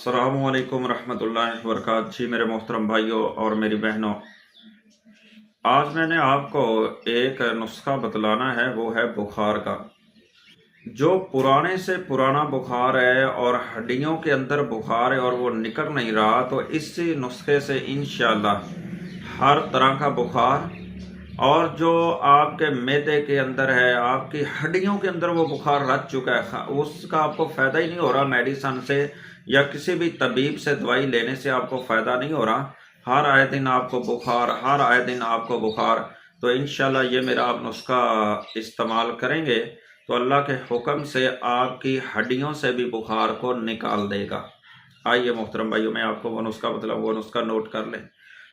अस्सलामुअलैकुम रहमतुल्लाहि व बरकातहू। जी मेरे मोहतरम भाइयों और मेरी बहनों, आज मैंने आपको एक नुस्खा बतलाना है, वो है बुखार का। जो पुराने से पुराना बुखार है और हड्डियों के अंदर बुखार है और वो निकल नहीं रहा, तो इसी नुस्खे से इंशाल्लाह हर तरह का बुखार और जो आपके मैदे के अंदर है, आपकी हड्डियों के अंदर वो बुखार रच चुका है, उसका आपको फ़ायदा ही नहीं हो रहा। मेडिसन से या किसी भी तबीब से दवाई लेने से आपको फ़ायदा नहीं हो रहा। हर आए दिन आपको बुखार, हर आए दिन आपको बुखार। तो इंशाल्लाह ये मेरा आप नुस्खा इस्तेमाल करेंगे तो अल्लाह के हुक्म से आपकी हड्डियों से भी बुखार को निकाल देगा। आइए मोहतरम भाइयों, मैं आपको वो नुस्खा बतलाऊँ, वो नुस्खा नोट कर लें।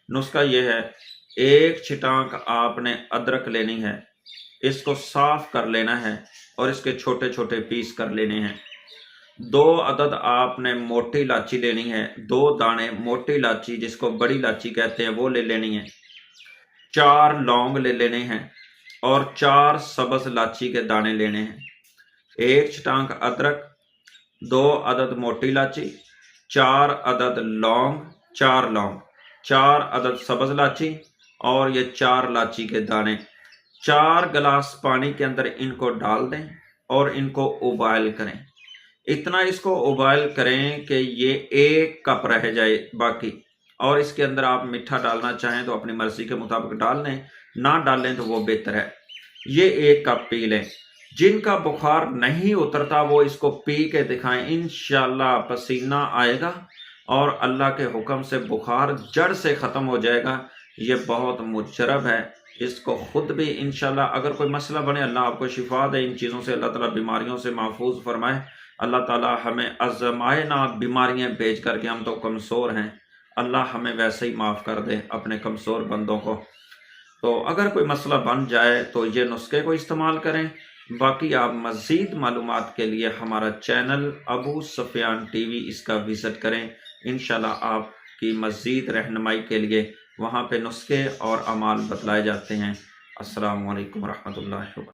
नुस्खा ये है, एक छिटांक आपने अदरक लेनी है, इसको साफ कर लेना है और इसके छोटे छोटे पीस कर लेने हैं। 2 अदद आपने मोटी इलायची लेनी है, 2 दाने मोटी इलायची जिसको बड़ी इलायची कहते हैं वो ले लेनी है। 4 लौंग ले लेने हैं और 4 सब्ज इलायची के दाने लेने हैं। एक छिटांक अदरक, 2 अदद मोटी इलायची, 4 अदद लौंग, 4 लौंग, 4 अदद सब्ज इलायची और ये 4 इलायची के दाने। 4 गिलास पानी के अंदर इनको डाल दें और इनको उबाइल करें। इतना इसको उबाइल करें कि ये 1 कप रह जाए बाकी। और इसके अंदर आप मीठा डालना चाहें तो अपनी मर्जी के मुताबिक डाल लें, ना डालें तो वो बेहतर है। ये 1 कप पी लें। जिनका बुखार नहीं उतरता वो इसको पी के दिखाएं, इंशाल्लाह पसीना आएगा और अल्लाह के हुक्म से बुखार जड़ से ख़त्म हो जाएगा। ये बहुत मुजरब है, इसको खुद भी इंशाल्लाह अगर कोई मसला बने, अल्लाह आपको शिफा दे इन चीज़ों से, अल्लाह ताला बीमारियों से महफूज फरमाए। अल्लाह ताला हमें आज़माए ना बीमारियां भेज करके, हम तो कमज़ोर हैं, अल्लाह हमें वैसे ही माफ़ कर दे अपने कमज़ोर बंदों को। तो अगर कोई मसला बन जाए तो ये नुस्खे को इस्तेमाल करें। बाकी आप मज़ीद मालूमात के लिए हमारा चैनल अबू सुफियान टीवी इसका विज़िट करें। इंशाल्लाह आपकी मज़ीद रहनुमाई के लिए वहाँ पे नुस्खे और अमाल बतलाए जाते हैं। अस्सलामु अलैकुम रहमतुल्लाहि व बरकातहू।